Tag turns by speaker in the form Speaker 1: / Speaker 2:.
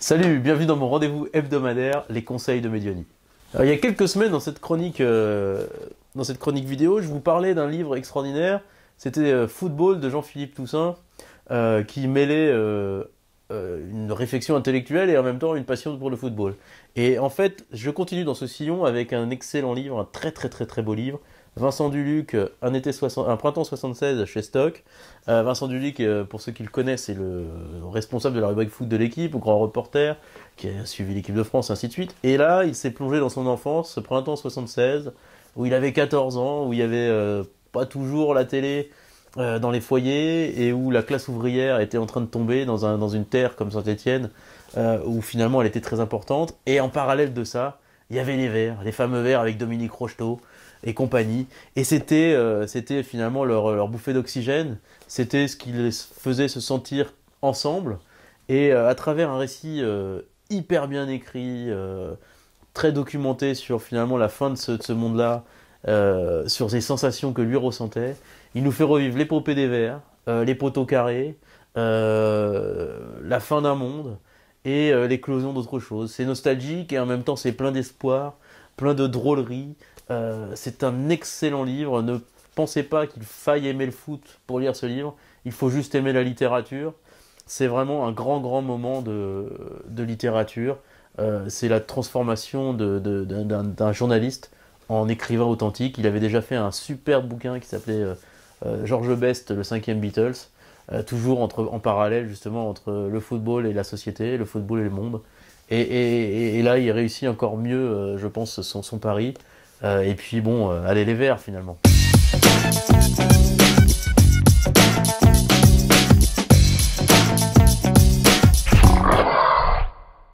Speaker 1: Salut, bienvenue dans mon rendez-vous hebdomadaire, les conseils de Medioni. Alors, il y a quelques semaines, dans cette chronique vidéo, je vous parlais d'un livre extraordinaire. C'était Football de Jean-Philippe Toussaint, qui mêlait une réflexion intellectuelle et en même temps une passion pour le football. Et en fait, je continue dans ce sillon avec un excellent livre, un très beau livre. Vincent Duluc, un printemps 76 chez Stock. Vincent Duluc, pour ceux qui le connaissent, c'est le responsable de la rubrique foot de l'équipe, au grand reporter, qui a suivi l'équipe de France, ainsi de suite. Et là, il s'est plongé dans son enfance, ce printemps 76, où il avait 14 ans, où il y avait pas toujours la télé dans les foyers, et où la classe ouvrière était en train de tomber dans une terre comme Saint-Étienne, où finalement elle était très importante. Et en parallèle de ça, il y avait les Verts, les fameux Verts avec Dominique Rocheteau et compagnie. Et c'était finalement leur bouffée d'oxygène. C'était ce qui les faisait se sentir ensemble. Et à travers un récit hyper bien écrit, très documenté sur finalement la fin de ce monde-là, sur ces sensations que lui ressentait, il nous fait revivre l'épopée des Verts, les poteaux carrés, la fin d'un monde et l'éclosion d'autre chose. C'est nostalgique et en même temps c'est plein d'espoir, plein de drôlerie. C'est un excellent livre. Ne pensez pas qu'il faille aimer le foot pour lire ce livre. Il faut juste aimer la littérature. C'est vraiment un grand moment de littérature. C'est la transformation d'un journaliste en écrivain authentique. Il avait déjà fait un superbe bouquin qui s'appelait George Best, le 5e Beatles. Toujours en parallèle justement entre le football et la société, le football et le monde. Et là, il réussit encore mieux, je pense, son pari. Et puis bon, allez les Verts finalement.